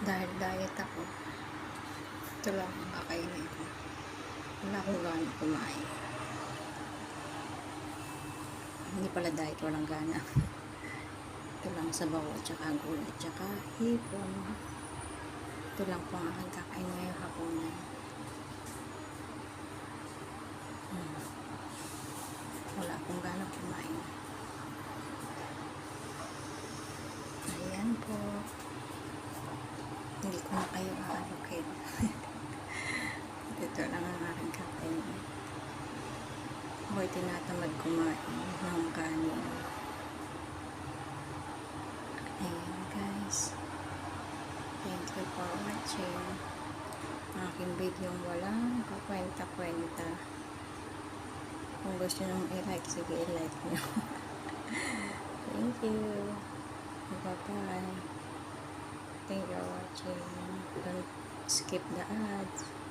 Dahil diet ako, ito lang ang kakainin ko. Wala akong gana kumain. Hindi pala diet, walang gana. Ito lang sabaw at saka gulay at saka hipon. Ito lang po ang aking kakain ngayong hapunan. Wala akong gana kumain. Ayan po. Hindi ko na kayo aalukin. Ito lang ang aking kakain. Ako'y tinatamad kumain ng kanin. Ayan guys. Thank you for watching. Aking video walang kakwenta-kwenta. Kung gusto nyo i-like, sige i-like nyo. Thank you. Bye-bye. Thank you for watching. Don't skip the ads.